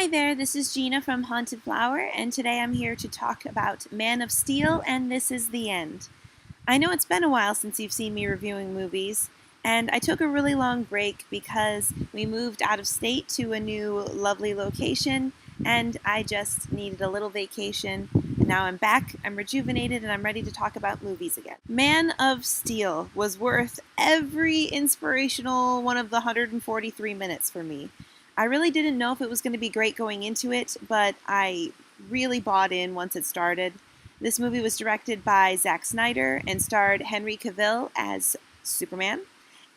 Hi there, this is Gina from Haunted Flower, and today I'm here to talk about Man of Steel, and This Is the End. I know it's been a while since you've seen me reviewing movies, and I took a really long break because we moved out of state to a new lovely location, and I just needed a little vacation. And now I'm back, I'm rejuvenated, and I'm ready to talk about movies again. Man of Steel was worth every inspirational one of the 143 minutes for me. I really didn't know if it was going to be great going into it, but I really bought in once it started. This movie was directed by Zack Snyder and starred Henry Cavill as Superman,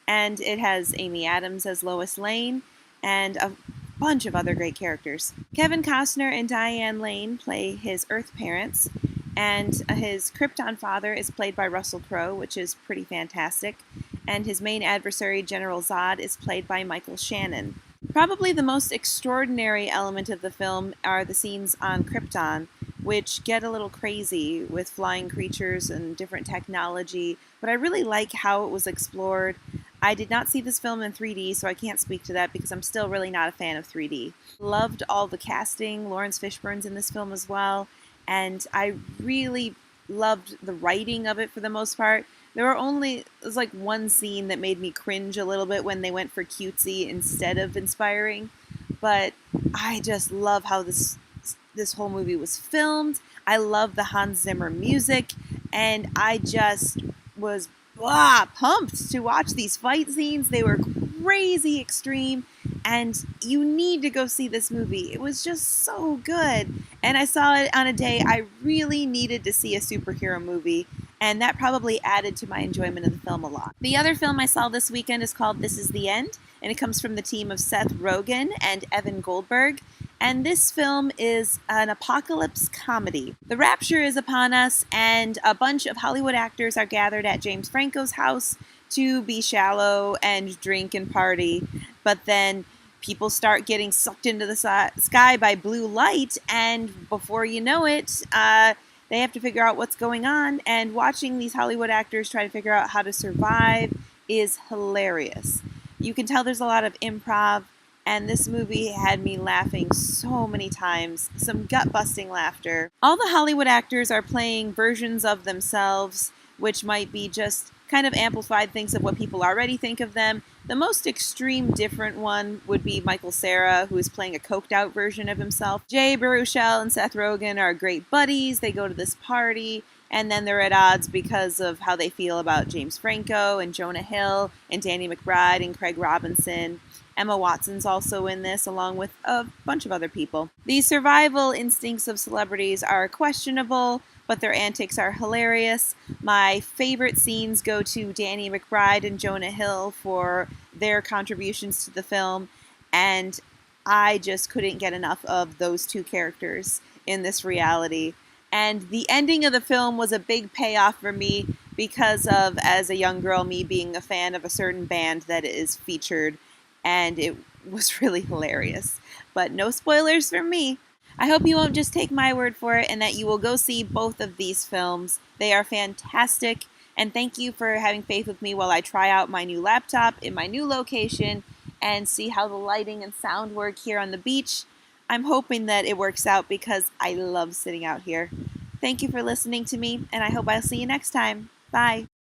and it has Amy Adams as Lois Lane and a bunch of other great characters. Kevin Costner and Diane Lane play his Earth parents, and his Krypton father is played by Russell Crowe, which is pretty fantastic, and his main adversary, General Zod, is played by Michael Shannon. Probably the most extraordinary element of the film are the scenes on Krypton, which get a little crazy with flying creatures and different technology, but I really like how it was explored. I did not see this film in 3D, so I can't speak to that because I'm still really not a fan of 3D. Loved all the casting. Lawrence Fishburne's in this film as well, and I really loved the writing of it for the most part. There was like one scene that made me cringe a little bit when they went for cutesy instead of inspiring, but I just love how this whole movie was filmed. I love the Hans Zimmer music, and I just was pumped to watch these fight scenes. They were crazy extreme, and you need to go see this movie. It was just so good, and I saw it on a day I really needed to see a superhero movie, and that probably added to my enjoyment of the film a lot. The other film I saw this weekend is called This Is the End, and it comes from the team of Seth Rogen and Evan Goldberg, and this film is an apocalypse comedy. The rapture is upon us, and a bunch of Hollywood actors are gathered at James Franco's house to be shallow and drink and party, but then people start getting sucked into the sky by blue light, and before you know it, they have to figure out what's going on, and watching these Hollywood actors try to figure out how to survive is hilarious. You can tell there's a lot of improv, and this movie had me laughing so many times, some gut-busting laughter. All the Hollywood actors are playing versions of themselves, which might be just kind of amplified things of what people already think of them. The most extreme different one would be Michael Cera, who is playing a coked-out version of himself. Jay Baruchel and Seth Rogen are great buddies. They go to this party, and then they're at odds because of how they feel about James Franco and Jonah Hill and Danny McBride and Craig Robinson. Emma Watson's also in this, along with a bunch of other people. The survival instincts of celebrities are questionable, but their antics are hilarious. My favorite scenes go to Danny McBride and Jonah Hill for their contributions to the film, and I just couldn't get enough of those two characters in this reality. And the ending of the film was a big payoff for me because of, as a young girl, me being a fan of a certain band that is featured, and it was really hilarious. But no spoilers from me. I hope you won't just take my word for it and that you will go see both of these films. They are fantastic, and thank you for having faith with me while I try out my new laptop in my new location and see how the lighting and sound work here on the beach. I'm hoping that it works out because I love sitting out here. Thank you for listening to me, and I hope I'll see you next time. Bye.